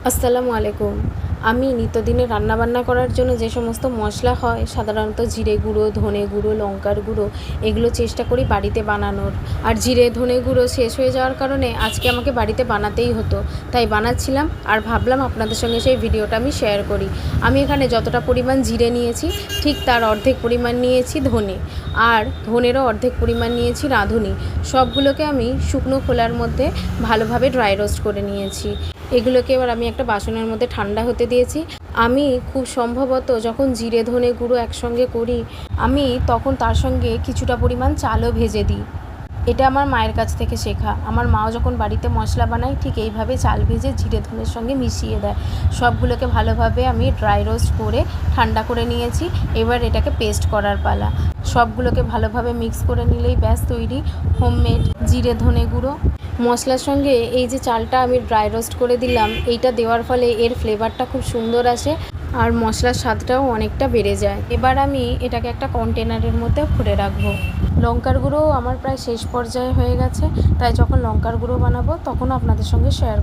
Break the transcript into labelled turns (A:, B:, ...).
A: আসসালামু আলাইকুম। আমি নিত্যদিনে রান্নাবান্না করার জন্য যে সমস্ত মশলা হয়, সাধারণত জিরে গুঁড়ো, ধনে গুঁড়ো, লঙ্কার গুঁড়ো, এগুলো চেষ্টা করি বাড়িতে বানানোর। আর জিরে ধনে গুঁড়ো শেষ হয়ে যাওয়ার কারণে আজকে আমাকে বাড়িতে বানাতেই হতো, তাই বানাচ্ছিলাম আর ভাবলাম আপনাদের সঙ্গে সেই ভিডিওটা আমি শেয়ার করি। আমি এখানে যতটা পরিমাণ জিরে নিয়েছি ঠিক তার অর্ধেক পরিমাণ নিয়েছি ধনে, আর ধনেরও অর্ধেক পরিমাণ নিয়েছি রাঁধুনি। সবগুলোকে আমি শুকনো খোলার মধ্যে ভালোভাবে ড্রাই রোস্ট করে নিয়েছি। এগুলোকে এবার আমি একটা বাসনের মধ্যে ঠান্ডা হতে দিয়েছি। আমি খুব সম্ভবত যখন জিরে ধনে গুঁড়ো একসঙ্গে করি, আমি তখন তার সঙ্গে কিছুটা পরিমাণ চালও ভেজে দিই। এটা আমার মায়ের কাছ থেকে শেখা। আমার মাও যখন বাড়িতে মশলা বানায় ঠিক এইভাবে চাল ভেজে জিরে ধনের সঙ্গে মিশিয়ে দেয়। সবগুলোকে ভালোভাবে আমি ড্রাই রোস্ট করে ঠান্ডা করে নিয়েছি। এবার এটাকে পেস্ট করার পালা। সবগুলোকে ভালোভাবে মিক্স করে নিলেই ব্যাস তৈরি হোমমেড জিরে ধনে গুঁড়ো। মশলার সঙ্গে এই যে চালটা আমি ড্রাই রোস্ট করে দিলাম, এইটা দেওয়ার ফলে এর ফ্লেভারটা খুব সুন্দর আসে আর মশলার স্বাদটাও অনেকটা বেড়ে যায়। এবার আমি এটাকে একটা কন্টেনারের মধ্যে ভরে রাখবো। লঙ্কার গুঁড়োও আমার প্রায় শেষ পর্যায়ে হয়ে গেছে, তাই যখন লঙ্কার গুঁড়ো বানাবো তখনও আপনাদের সঙ্গে শেয়ার